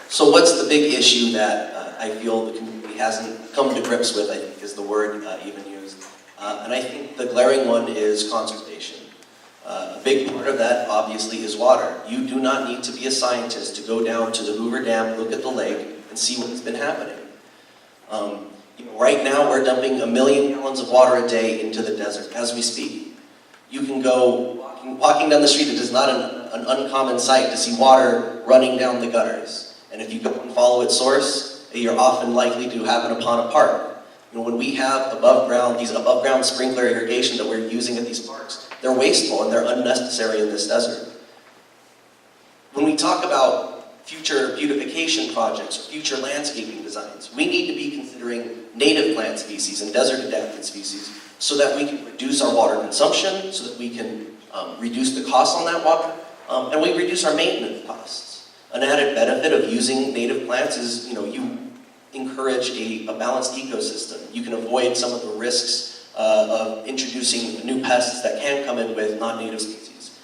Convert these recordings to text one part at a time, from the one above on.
So what's the big issue that I feel the community hasn't come to grips with, I think is the word even used. And I think the glaring one is conservation. A big part of that, obviously, is water. You do not need to be a scientist to go down to the Hoover Dam, look at the lake, and see what's been happening. Right now, we're dumping 1 million gallons of water a day into the desert as we speak. You can go walking down the street. It is not an uncommon sight to see water running down the gutters. And if you go and follow its source, you're often likely to happen upon a park. When we have these above ground sprinkler irrigation that we're using at these parks, they're wasteful and they're unnecessary in this desert. When we talk about future beautification projects or future landscaping designs, we need to be considering native plant species and desert adapted species so that we can reduce our water consumption, so that we can reduce the costs on that water, and we reduce our maintenance costs. An added benefit of using native plants is, you encourage a balanced ecosystem. You can avoid some of the risks of introducing new pests that can come in with non-native species.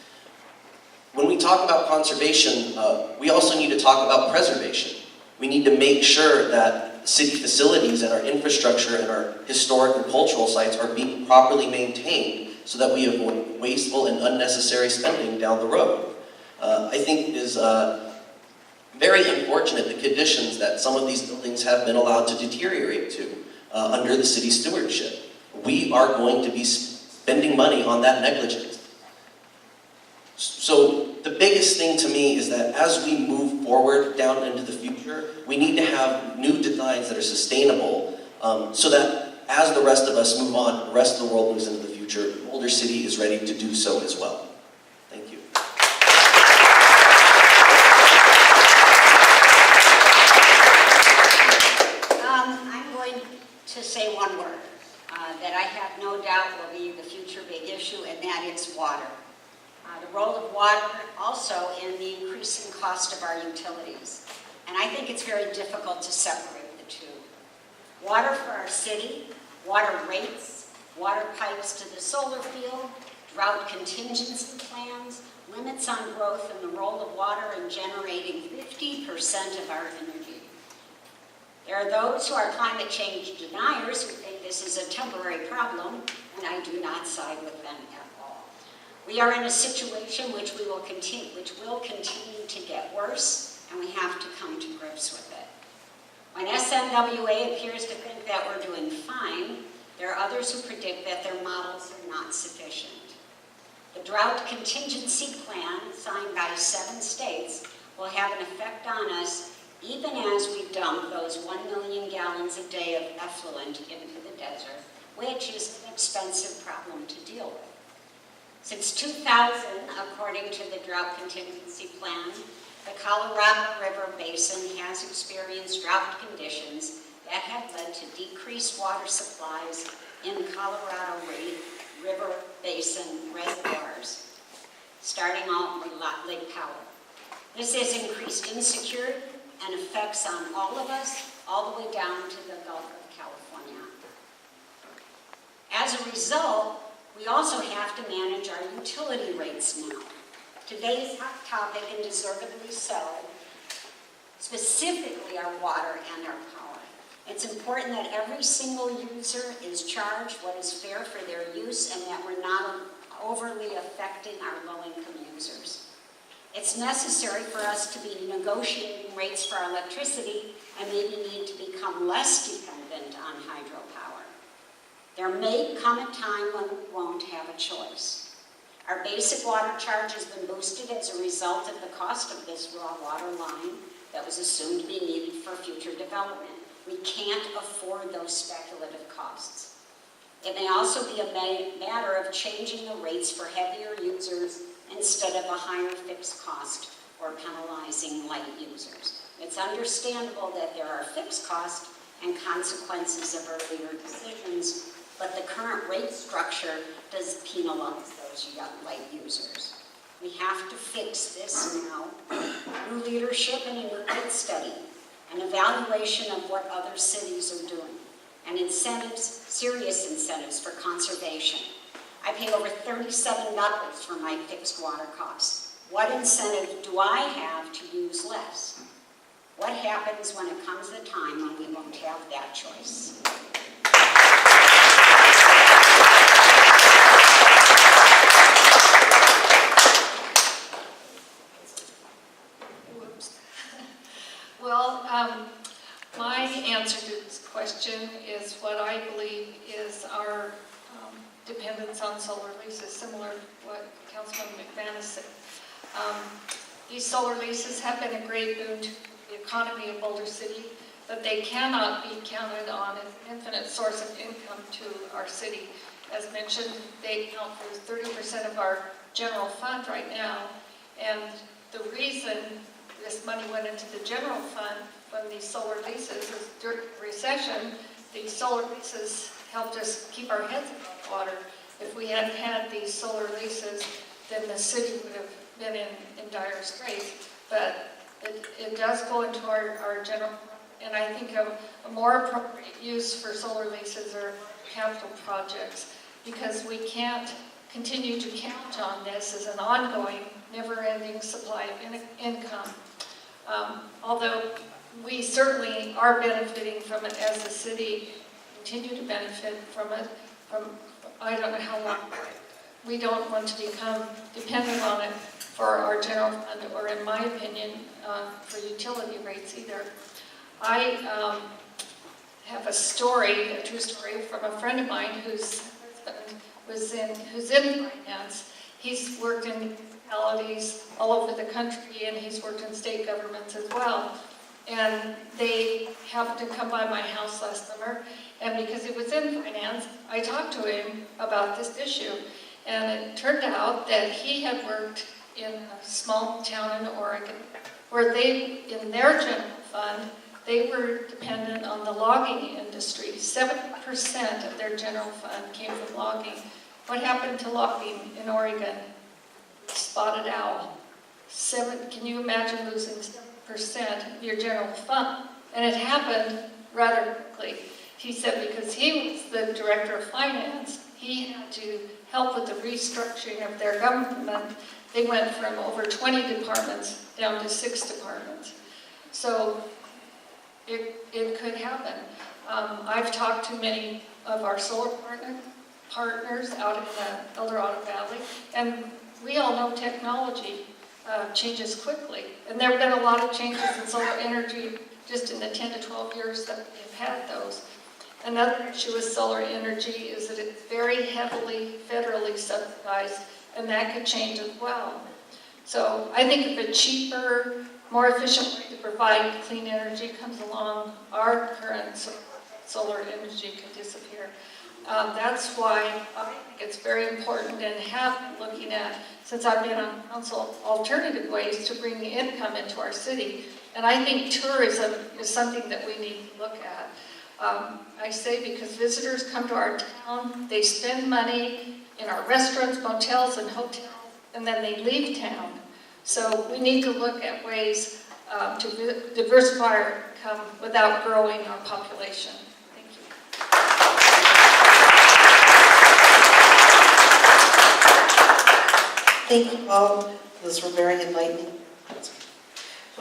When we talk about conservation, we also need to talk about preservation. We need to make sure that city facilities and our infrastructure and our historic and cultural sites are being properly maintained so that we avoid wasteful and unnecessary spending down the road. I think it is very unfortunate the conditions that some of these buildings have been allowed to deteriorate to under the city stewardship. We are going to be spending money on that negligence. So the biggest thing to me is that as we move forward down into the future, we need to have new designs that are sustainable so that as the rest of us move on, the rest of the world moves into the future, Boulder City is ready to do so as well. Thank you. I'm going to say one word that I have no doubt will be the future big issue, and that is water. The role of water also in the increasing cost of our utilities. And I think it's very difficult to separate the two. Water for our city, water rates, water pipes to the solar field, drought contingency plans, limits on growth, and the role of water in generating 50% of our energy. There are those who are climate change deniers who think this is a temporary problem, and I do not side with them at all. We are in a situation which will continue to get worse, and we have to come to grips with it. When SNWA appears to think that we're doing fine, there are others who predict that their models are not sufficient. The drought contingency plan, signed by 7 states, will have an effect on us even as we dump those 1 million gallons a day of effluent into the desert, which is an expensive problem to deal with. Since 2000, according to the drought contingency plan, the Colorado River Basin has experienced drought conditions that have led to decreased water supplies in Colorado River Basin reservoirs, starting out with Lake Powell. This has increased insecurity and effects on all of us, all the way down to the Gulf of California. As a result, we also have to manage our utility rates now. Today's hot topic, and deservedly so, specifically our water and our power. It's important that every single user is charged what is fair for their use and that we're not overly affecting our low-income users. It's necessary for us to be negotiating rates for our electricity and maybe need to become less dependent on hydropower. There may come a time when we won't have a choice. Our basic water charge has been boosted as a result of the cost of this raw water line that was assumed to be needed for future development. We can't afford those speculative costs. It may also be a matter of changing the rates for heavier users instead of a higher fixed cost or penalizing light users. It's understandable that there are fixed costs and consequences of earlier decisions, but the current rate structure does penalize those young light users. We have to fix this now through leadership and a new rate study, an evaluation of what other cities are doing, and incentives, serious incentives for conservation. I pay over $37 for my fixed water costs. What incentive do I have to use less? what happens when it comes a time when we won't have that choice? Well, my answer to this question is what I believe is our dependence on solar leases, similar to what Councilman McManus said. These solar leases have been a great boon to the economy of Boulder City, but they cannot be counted on as an infinite source of income to our city. As mentioned, they account for 30% of our general fund right now, and the reason this money went into the general fund from these solar leases is during the recession, these solar leases helped us keep our heads above water. If we hadn't had these solar leases, then the city would have been in dire straits. But it does go into our general, and I think a more appropriate use for solar leases are capital projects, because we can't continue to count on this as an ongoing, never-ending supply of income. Although we certainly are benefiting from it as a city, continue to benefit from it, I don't know how long. We don't want to become dependent on it for our general fund, or in my opinion, for utility rates either. I have a story, a true story, from a friend of mine whose husband who's in finance. He's worked in municipalities all over the country, and he's worked in state governments as well. And they happened to come by my house last summer, and because he was in finance, I talked to him about this issue. And it turned out that he had worked in a small town in Oregon, where they, in their general fund, they were dependent on the logging industry. 7% of their general fund came from logging. What happened to logging in Oregon? Spotted owl. Can you imagine losing 7% of your general fund? And it happened rather quickly. He said because he was the director of finance, he had to help with the restructuring of their government. They went from over 20 departments down to 6 departments. So it could happen. I've talked to many of our solar partners out in the El Dorado Valley, and we all know technology changes quickly. And there have been a lot of changes in solar energy just in the 10 to 12 years that we've had those. Another issue with solar energy is that it's very heavily federally subsidized, and that could change as well. So I think if a cheaper, more efficient way to provide clean energy comes along, our current solar energy could disappear. That's why I think it's very important, and have been looking at, since I've been on council, alternative ways to bring the income into our city. And I think tourism is something that we need to look at. I say because visitors come to our town, they spend money in our restaurants, motels, and hotels, and then they leave town. So we need to look at ways to diversify our income without growing our population. Thank you. Thank you all. Those were very enlightening.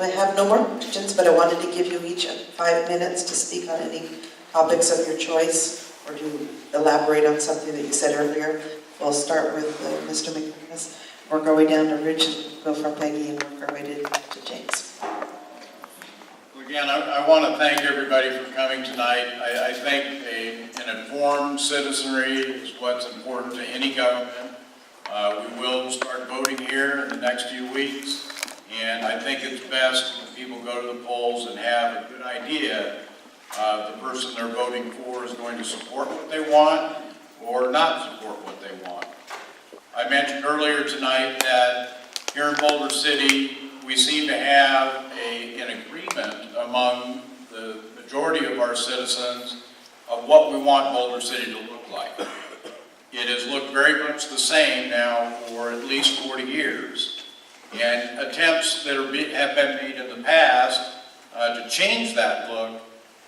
I have no more questions, but I wanted to give you each 5 minutes to speak on any topics of your choice, or to elaborate on something that you said earlier. We'll start with Mr. McManus, work our way down to Rich, and go from Peggy, and work our way to James. Well, again, I want to thank everybody for coming tonight. I think an informed citizenry is what's important to any government. We will start voting here in the next few weeks. And I think it's best when people go to the polls and have a good idea the person they're voting for is going to support what they want or not support what they want. I mentioned earlier tonight that here in Boulder City, we seem to have an agreement among the majority of our citizens of what we want Boulder City to look like. It has looked very much the same now for at least 40 years. And attempts that have been made in the past to change that look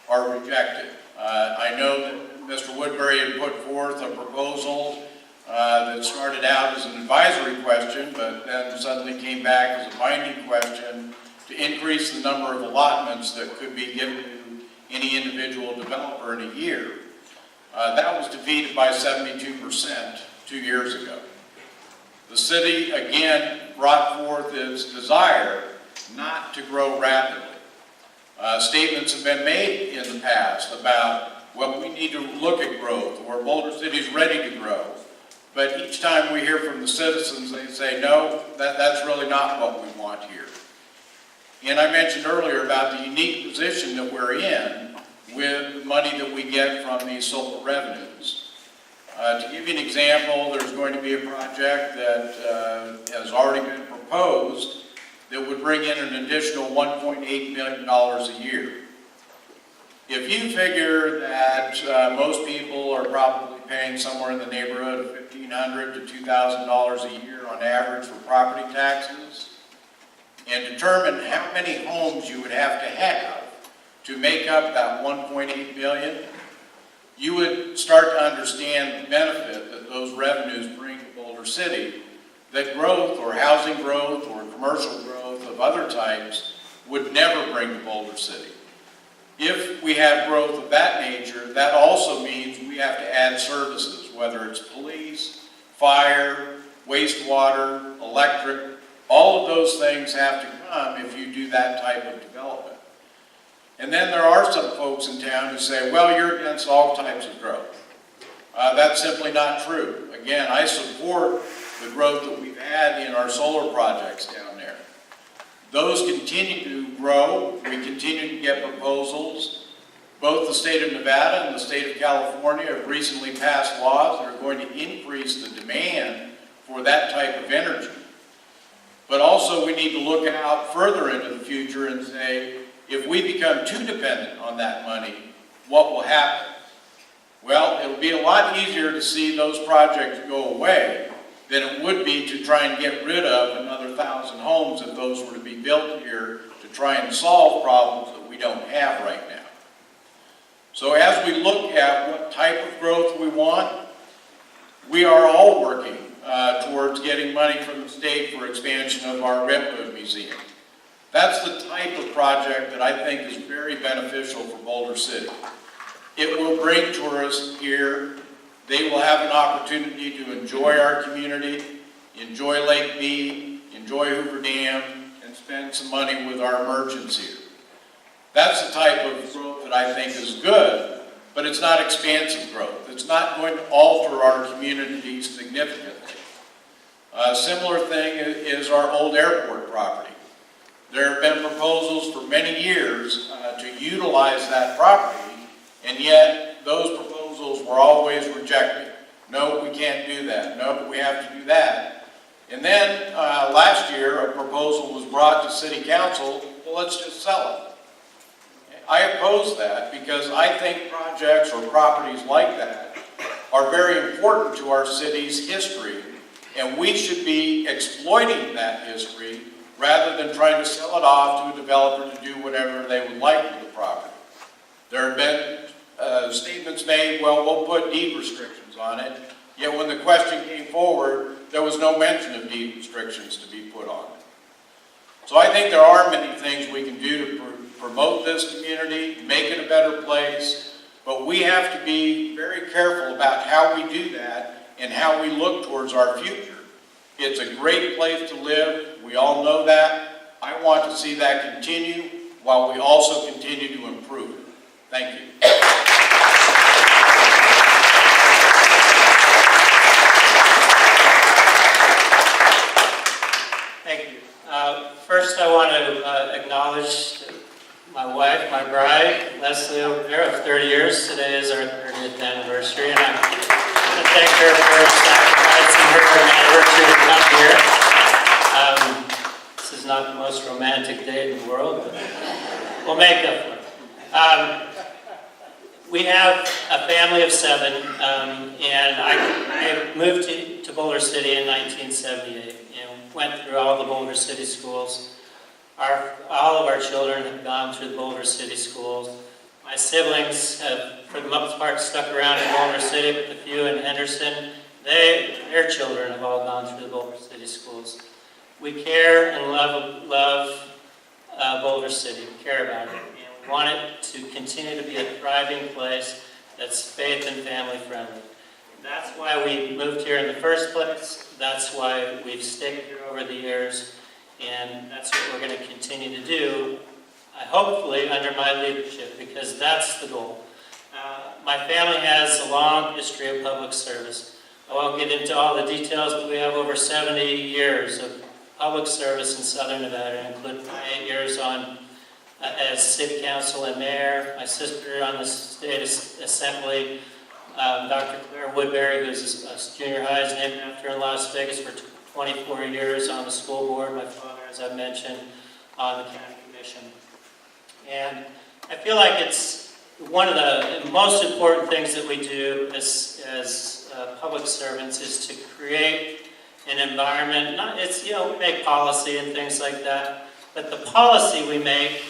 are rejected. I know that Mr. Woodbury had put forth a proposal that started out as an advisory question, but then suddenly came back as a binding question to increase the number of allotments that could be given to any individual developer in a year. That was defeated by 72% 2 years ago. The city again brought forth its desire not to grow rapidly. Statements have been made in the past about, well, we need to look at growth, or Boulder City is ready to grow. But each time we hear from the citizens, they say, no, that's really not what we want here. And I mentioned earlier about the unique position that we're in with the money that we get from these solar revenues. To give you an example, there's going to be a project that has already been proposed that would bring in an additional $1.8 million a year. If you figure that most people are probably paying somewhere in the neighborhood of $1,500 to $2,000 a year on average for property taxes, and determine how many homes you would have to make up that 1.8 million, you would start to understand the benefit that those revenues bring to Boulder City, that growth or housing growth or commercial growth of other types would never bring to Boulder City. If we have growth of that nature, that also means we have to add services, whether it's police, fire, wastewater, electric. All of those things have to come if you do that type of development. And then there are some folks in town who say, well, you're against all types of growth. That's simply not true. Again, I support the growth that we've had in our solar projects down there. Those continue to grow. We continue to get proposals. Both the state of Nevada and the state of California have recently passed laws that are going to increase the demand for that type of energy. But also we need to look out further into the future and say, if we become too dependent on that money, what will happen? Well, it'll be a lot easier to see those projects go away than it would be to try and get rid of another 1,000 homes if those were to be built here to try and solve problems that we don't have right now. So as we look at what type of growth we want, we are all working towards getting money from the state for expansion of our Redwood Museum. That's the type of project that I think is very beneficial for Boulder City. It will bring tourists here. They will have an opportunity to enjoy our community, enjoy Lake Mead, enjoy Hoover Dam, and spend some money with our merchants here. That's the type of growth that I think is good, but it's not expansive growth. It's not going to alter our community significantly. A similar thing is our old airport property. There have been proposals for many years to utilize that property, and yet those proposals were always rejected. No, we can't do that. No, but we have to do that. And then last year, a proposal was brought to City Council, well, let's just sell it. I oppose that because I think projects or properties like that are very important to our city's history, and we should be exploiting that history rather than trying to sell it off to a developer to do whatever they would like with the property. There have been statements made, well, we'll put deed restrictions on it, yet when the question came forward, there was no mention of deed restrictions to be put on it. So I think there are many things we can do to promote this community, make it a better place, but we have to be very careful about how we do that and how we look towards our future. It's a great place to live. We all know that. I want to see that continue while we also continue to improve it. Thank you. Thank you. First, I want to acknowledge my wife, my bride, Leslie over there of 30 years. Today is our 30th anniversary, and I want to thank her for sacrificing her anniversary to come here. This is not the most romantic day in the world, but we'll make up for it. We have a family of 7, and I moved to Boulder City in 1978 and went through all the Boulder City schools. All of our children have gone through the Boulder City schools. My siblings have, for the most part, stuck around in Boulder City, but the few in Henderson, their children have all gone through the Boulder City schools. We care and love Boulder City. We care about it. And we want it to continue to be a thriving place that's faith and family friendly. That's why we moved here in the first place. That's why we've stayed here over the years. And that's what we're going to continue to do, hopefully under my leadership, because that's the goal. My family has a long history of public service. I won't get into all the details, but we have over 70 years of public service in Southern Nevada, including my 8 years on as city council and mayor, my sister on the state assembly, Dr. Claire Woodbury, who's a junior high, is named after in Las Vegas for 24 years on the school board. My father, as I mentioned, on the county commission. And I feel like it's one of the most important things that we do as public servants is to create an environment. We make policy and things like that, but the policy we make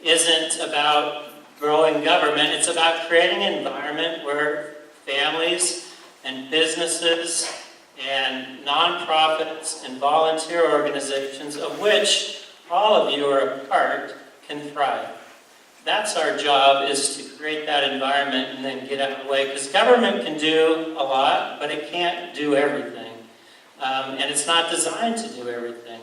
isn't about growing government. It's about creating an environment where families and businesses and nonprofits and volunteer organizations, of which all of you are a part, can thrive. That's our job, is to create that environment and then get out of the way. Because government can do a lot, but it can't do everything. And it's not designed to do everything.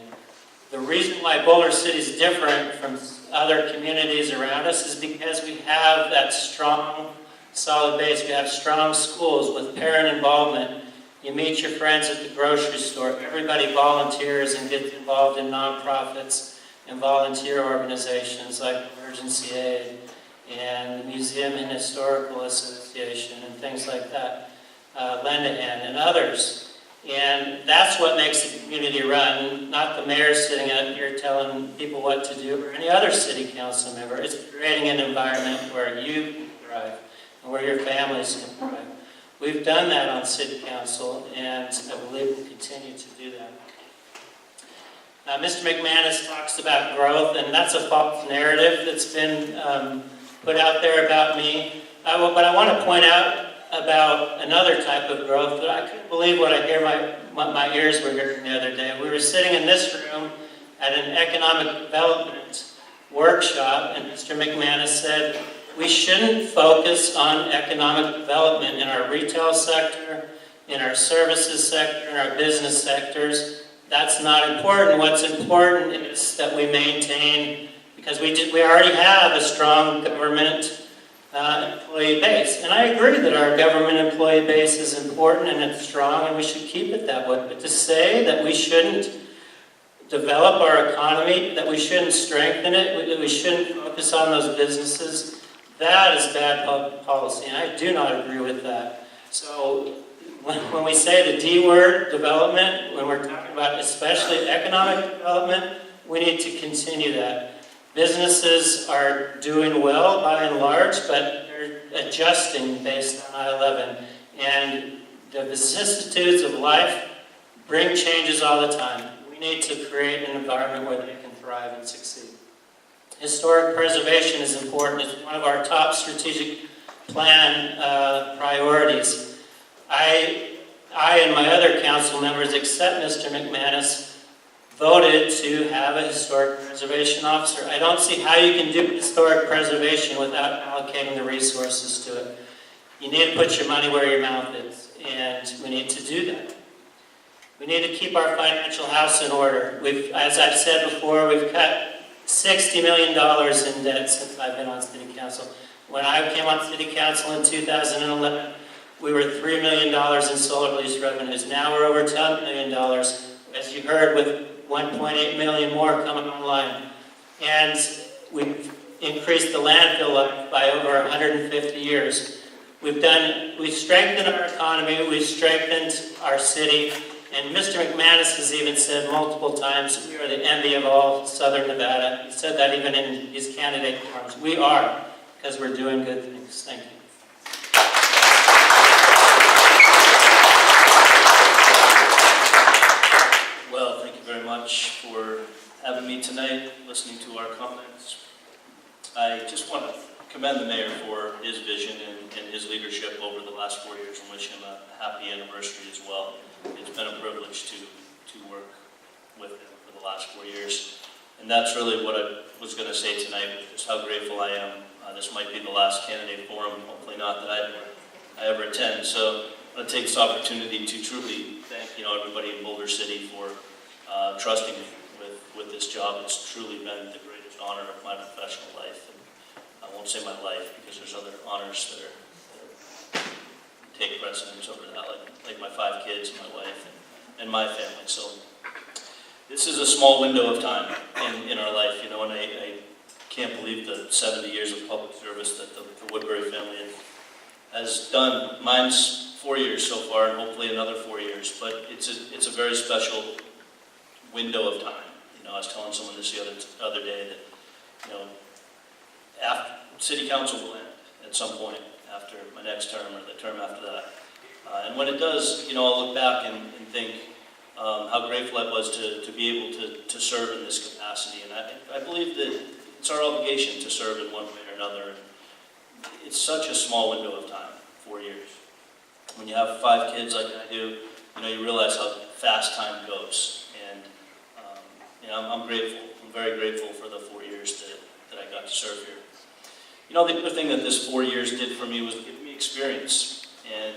The reason why Boulder City is different from other communities around us is because we have that strong, solid base. We have strong schools with parent involvement. You meet your friends at the grocery store. Everybody volunteers and gets involved in nonprofits and volunteer organizations like Emergency Aid and the Museum and Historical Association and things like that, Lend a Hand and others. And that's what makes the community run, not the mayor sitting out here telling people what to do or any other city council member. It's creating an environment where you can thrive and where your families can thrive. We've done that on city council, and I believe we'll continue to do that. Mr. McManus talks about growth, and that's a false narrative that's been put out there about me. But I want to point out about another type of growth that I couldn't believe what my ears were hearing the other day. We were sitting in this room at an economic development workshop, and Mr. McManus said, we shouldn't focus on economic development in our retail sector, in our services sector, in our business sectors. That's not important. What's important is that we maintain, because we already have a strong government employee base. And I agree that our government employee base is important and it's strong and we should keep it that way. But to say that we shouldn't develop our economy, that we shouldn't strengthen it, that we shouldn't focus on those businesses, that is bad public policy, and I do not agree with that. So when we say the D word, development, when we're talking about especially economic development, we need to continue that. Businesses are doing well by and large, but they're adjusting based on 9/11. And the vicissitudes of life bring changes all the time. We need to create an environment where they can thrive and succeed. Historic preservation is important. It's one of our top strategic plan priorities. I and my other council members, except Mr. McManus, voted to have a historic preservation officer. I don't see how you can do historic preservation without allocating the resources to it. You need to put your money where your mouth is, and we need to do that. We need to keep our financial house in order. As I've said before, we've cut $60 million in debt since I've been on city council. When I came on city council in 2011, we were $3 million in solar lease revenues. Now we're over $10 million, as you heard, with 1.8 million more coming online. And we've increased the landfill life by over 150 years. We've strengthened our economy, we've strengthened our city, and Mr. McManus has even said multiple times, we are the envy of all Southern Nevada. He said that even in his candidate forums. We are, because we're doing good things. Thank you. Well, thank you very much for having me tonight, listening to our comments. I just want to commend the mayor for his vision and his leadership over the last 4 years and wish him a happy anniversary as well. It's been a privilege to work with him for the last 4 years. And that's really what I was going to say tonight, just how grateful I am. This might be the last candidate forum, hopefully not, that I ever attend. So I want to take this opportunity to truly thank everybody in Boulder City for trusting me with this job. It's truly been the greatest honor of my professional life. And I won't say my life because there's other honors that take precedence over that, like my 5 kids, my wife, and my family. So this is a small window of time in our life, and I can't believe the 70 years of public service that the Woodbury family has done. Mine's 4 years so far, and hopefully another 4 years, but it's a very special window of time. I was telling someone this the other day that, after city council will end at some point after my next term or the term after that. And when it does, I'll look back and think how grateful I was to be able to serve in this capacity. And I believe that it's our obligation to serve in one way or another. It's such a small window of time, 4 years. When you have 5 kids like I do, you realize how fast time goes. And I'm grateful. I'm very grateful for the 4 years that I got to serve here. The other thing that this 4 years did for me was give me experience. And,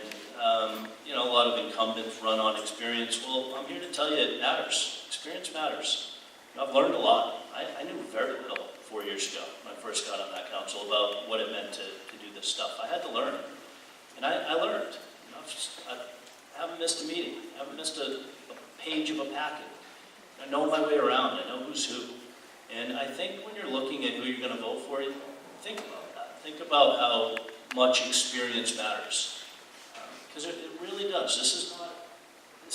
a lot of incumbents run on experience. Well, I'm here to tell you it matters. Experience matters. I've learned a lot. I knew very little 4 years ago when I first got on that council about what it meant to do this stuff. I had to learn. And I learned. I haven't missed a meeting. I haven't missed a page of a packet. I know my way around. I know who's who. And I think when you're looking at who you're going to vote for, think about that. Think about how much experience matters. Because it really does. This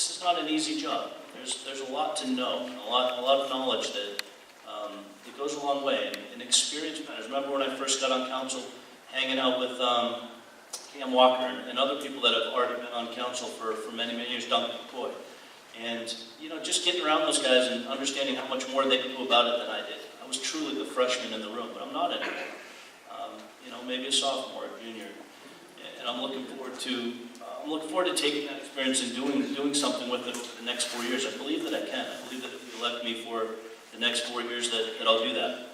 is not an easy job. There's a lot to know, and a lot of knowledge that it goes a long way. And experience matters. Remember when I first got on council, hanging out with Cam Walker and other people that have already been on council for many, many years, Duncan McCoy. And, just getting around those guys and understanding how much more they knew about it than I did. I was truly the freshman in the room, but I'm not anymore. Maybe a sophomore, a junior. And I'm looking forward to taking that experience and doing something with it over the next 4 years. I believe that I can. I believe that if you elect me for the next 4 years that I'll do that.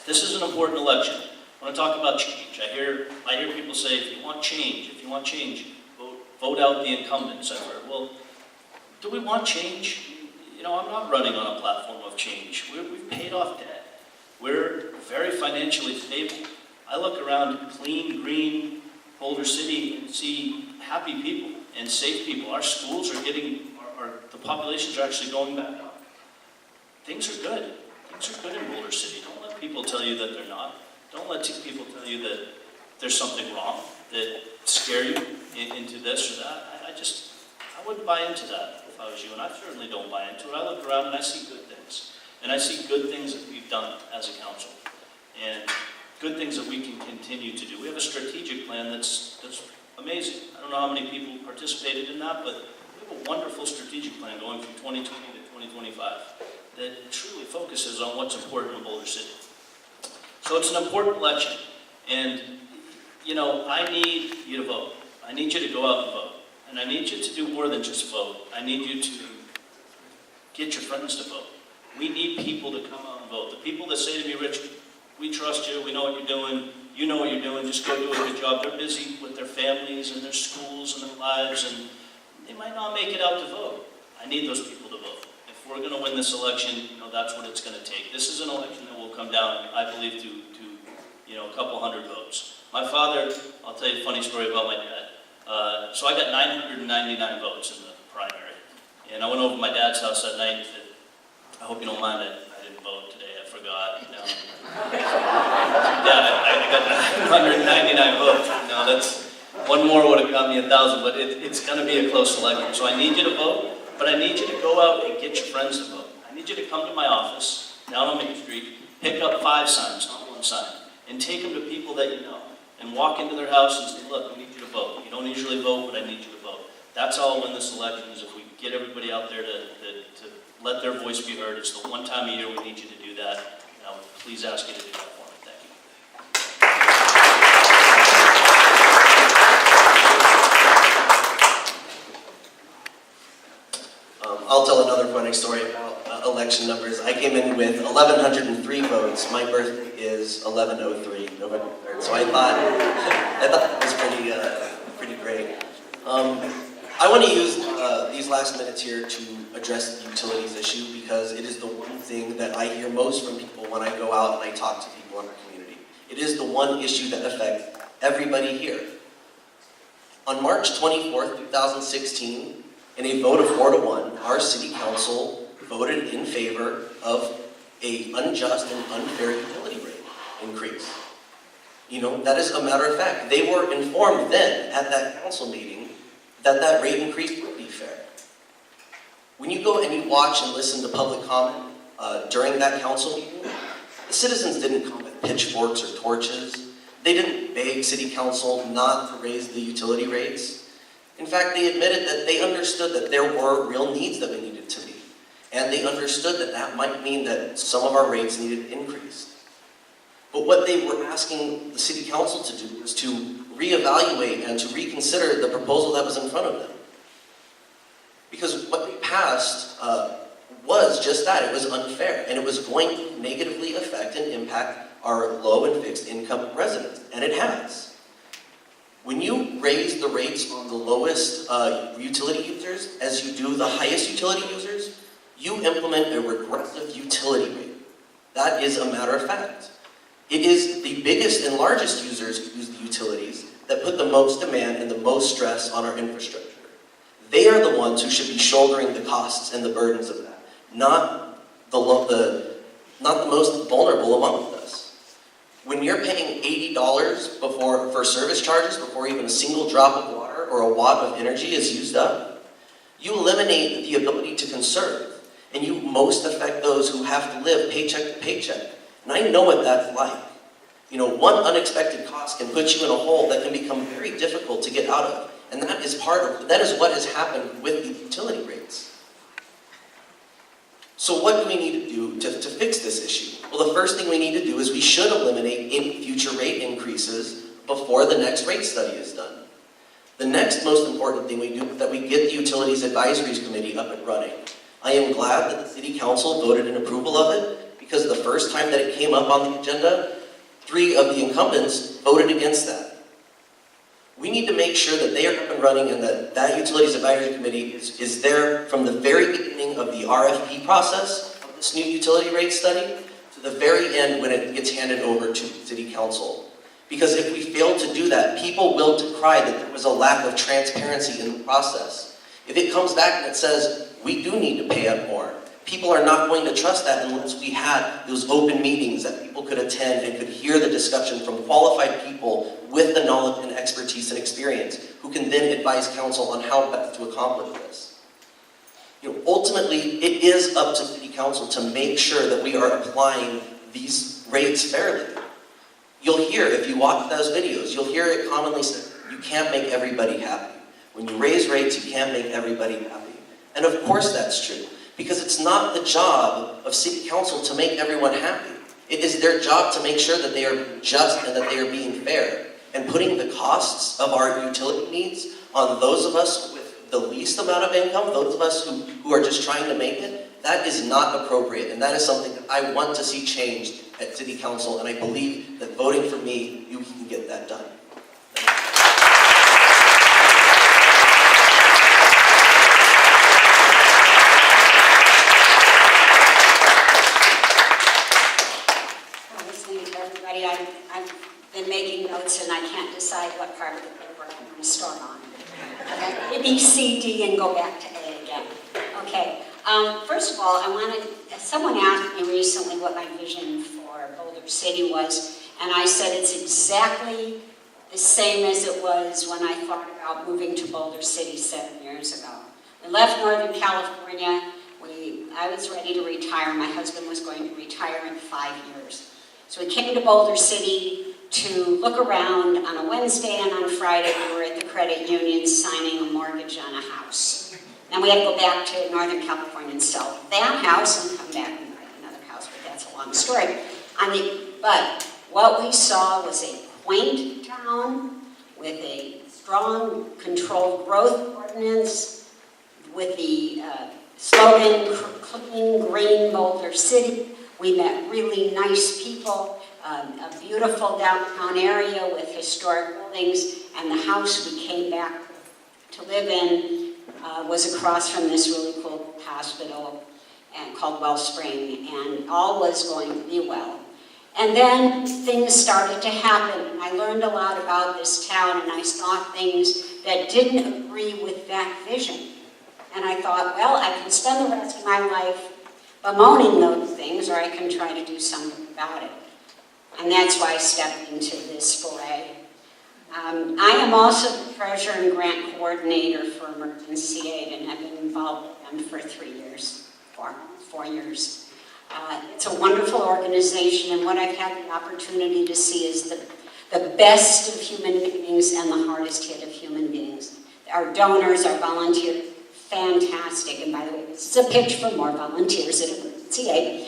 This is an important election. I want to talk about change. I hear people say, if you want change, vote out the incumbents. I've heard. Well, do we want change? I'm not running on a platform of change. We've paid off debt. We're very financially stable. I look around clean, green Boulder City and see happy people and safe people. Our schools are the populations are actually going back up. Things are good. Things are good in Boulder City. Don't let people tell you that they're not. Don't let people tell you that there's something wrong, that scare you into this or that. I wouldn't buy into that if I was you, and I certainly don't buy into it. I look around and I see good things. And I see good things that we've done as a council. And good things that we can continue to do. We have a strategic plan that's amazing. I don't know how many people participated in that, but we have a wonderful strategic plan going from 2020 to 2025 that truly focuses on what's important in Boulder City. So it's an important election, and I need you to vote. I need you to go out and vote. And I need you to do more than just vote. I need you to get your friends to vote. We need people to come out and vote. The people that say to me, Rich, we trust you, we know what you're doing, you know what you're doing, just go do a good job. They're busy with their families and their schools and their lives, and they might not make it out to vote. I need those people to vote. If we're going to win this election, that's what it's going to take. This is an election that will come down, I believe, to a couple hundred votes. My father, I'll tell you a funny story about my dad. So I got 999 votes in the primary. And I went over to my dad's house that night and said, I hope you don't mind that I didn't vote today, I forgot. Dad, I got 999 votes. Now that's, one more would have got me 1,000, but it's going to be a close election. So I need you to vote, but I need you to go out and get your friends to vote. I need you to come to my office, down on Main Street, pick up 5 signs, not 1 sign, and take them to people that you know. And walk into their house and say, look, we need you to vote. You don't usually vote, but I need you to vote. That's how I'll win this election, is if we get everybody out there to let their voice be heard. It's the one time a year we need you to do that. And I would please ask you to do that for me. Thank you. I'll tell another funny story about election numbers. I came in with 1,103 votes. My birthday is 11/03, November 3rd. So I thought that was pretty great. I want to use these last minutes here to address the utilities issue because it is the one thing that I hear most from people when I go out and I talk to people in our community. It is the one issue that affects everybody here. On March 24th, 2016, in a vote of 4-1, our city council voted in favor of an unjust and unfair utility rate increase. You know, that is a matter of fact. They were informed then at that council meeting that that rate increase would be fair. When you go and you watch and listen to public comment during that council meeting, the citizens didn't come with pitchforks or torches. They didn't beg city council not to raise the utility rates. In fact, they admitted that they understood that there were real needs that we needed to meet. And they understood that that might mean that some of our rates needed increased. But what they were asking the city council to do was to reevaluate and to reconsider the proposal that was in front of them. Because what they passed was just that. It was unfair. And it was going to negatively affect and impact our low and fixed income residents. And it has. When you raise the rates on the lowest utility users, as you do the highest utility users, you implement a regressive utility rate. That is a matter of fact. It is the biggest and largest users who use the utilities that put the most demand and the most stress on our infrastructure. They are the ones who should be shouldering the costs and the burdens of that, not the most vulnerable among us. When you're paying $80 for service charges before even a single drop of water or a watt of energy is used up, you eliminate the ability to conserve, and you most affect those who have to live paycheck to paycheck. And I know what that's like. You know, one unexpected cost can put you in a hole that can become very difficult to get out of. And that is that is what has happened with the utility rates. So what do we need to do to fix this issue? Well, the first thing we need to do is we should eliminate any future rate increases before the next rate study is done. The next most important thing we do is that we get the Utilities Advisory Committee up and running. I am glad that the City Council voted in approval of it, because the first time that it came up on the agenda, 3 of the incumbents voted against that. We need to make sure that they are up and running and that Utilities Advisory Committee is there from the very beginning of the RFP process of this new utility rate study to the very end when it gets handed over to City Council. Because if we fail to do that, people will decry that there was a lack of transparency in the process. If it comes back and it says, we do need to pay up more, people are not going to trust that unless we had those open meetings that people could attend and could hear the discussion from qualified people with the knowledge and expertise and experience who can then advise council on how best to accomplish this. You know, ultimately, it is up to City Council to make sure that we are applying these rates fairly. You'll hear, if you watch those videos, you'll hear it commonly said, you can't make everybody happy. When you raise rates, you can't make everybody happy. And of course that's true. Because it's not the job of City Council to make everyone happy. It is their job to make sure that they are just and that they are being fair. And putting the costs of our utility needs on those of us with the least amount of income, those of us who are just trying to make it, that is not appropriate. And that is something that I want to see changed at City Council. And I believe that voting for me, you can get that done. I've been making notes and I can't decide what part of the paper I'm going to start on. Okay, A, B, C, D, and go back to A again. Okay, first of all, someone asked me recently what my vision for Boulder City was, and I said it's exactly the same as it was when I thought about moving to Boulder City 7 years ago. We left Northern California. I was ready to retire. My husband was going to retire in 5 years. So we came to Boulder City to look around on a Wednesday, and on Friday we were at the credit union signing a mortgage on a house. Then we had to go back to Northern California and sell that house and come back and buy another house, but that's a long story. But what we saw was a quaint town with a strong controlled growth ordinance, with the slogan, Clean Green Boulder City. We met really nice people, a beautiful downtown area with historic buildings, and the house we came back to live in was across from this really cool hospital called Wellspring, and all was going to be well. And then things started to happen. I learned a lot about this town, and I saw things that didn't agree with that vision. And I thought, well, I can spend the rest of my life bemoaning those things, or I can try to do something about it. And that's why I stepped into this foray. I am also the treasurer and grant coordinator for Emergency Aid, and I've been involved with them for 3 years, four years. It's a wonderful organization, and what I've had the opportunity to see is the best of human beings and the hardest hit of human beings. Our donors, our volunteers, fantastic. And by the way, this is a pitch for more volunteers at Emergency Aid.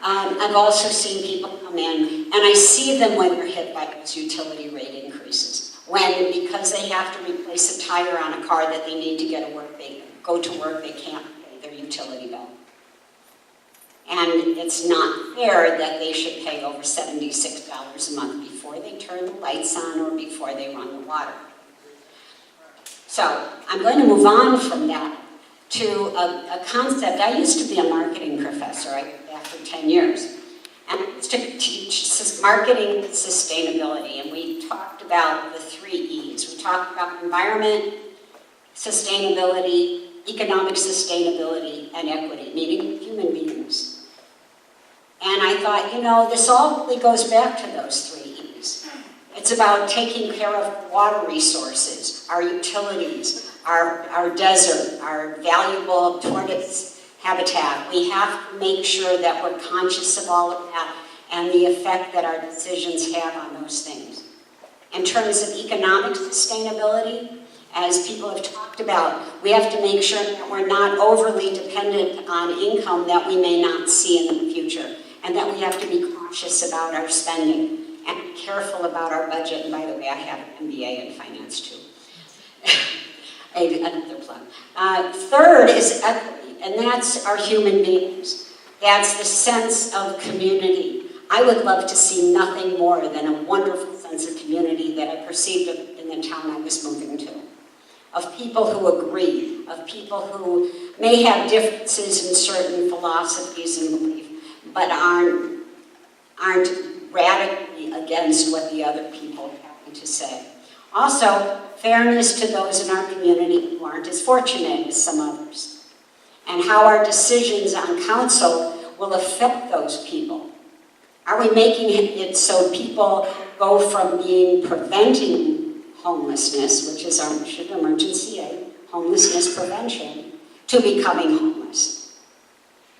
I've also seen people come in, and I see them when they're hit by those utility rate increases. When, because they have to replace a tire on a car that they need to go to work, they can't pay their utility bill. And it's not fair that they should pay over $76 a month before they turn the lights on or before they run the water. So I'm going to move on from that to a concept. I used to be a marketing professor after 10 years. And I used to teach marketing sustainability. And we talked about the 3 E's. We talked about environment, sustainability, economic sustainability, and equity, meaning human beings. And I thought, this all really goes back to those 3 E's. It's about taking care of water resources, our utilities, our desert, our valuable tortoise habitat. We have to make sure that we're conscious of all of that and the effect that our decisions have on those things. In terms of economic sustainability, as people have talked about, we have to make sure that we're not overly dependent on income that we may not see in the future, and that we have to be cautious about our spending and be careful about our budget. And by the way, I have an MBA in finance too. Another plug. Third is equity, and that's our human beings. That's the sense of community. I would love to see nothing more than a wonderful sense of community that I perceived in the town I was moving to. Of people who agree, of people who may have differences in certain philosophies and beliefs, but aren't radically against what the other people have to say. Also, fairness to those in our community who aren't as fortunate as some others, and how our decisions on council will affect those people. Are we making it so people go from preventing homelessness, which is our mission, Emergency Aid, homelessness prevention, to becoming homeless?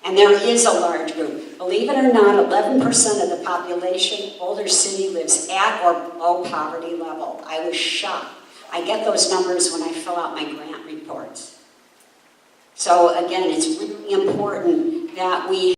And there is a large group. Believe it or not, 11% of the population, Boulder City, lives at or below poverty level. I was shocked. I get those numbers when I fill out my grant reports. So again, it's really important that we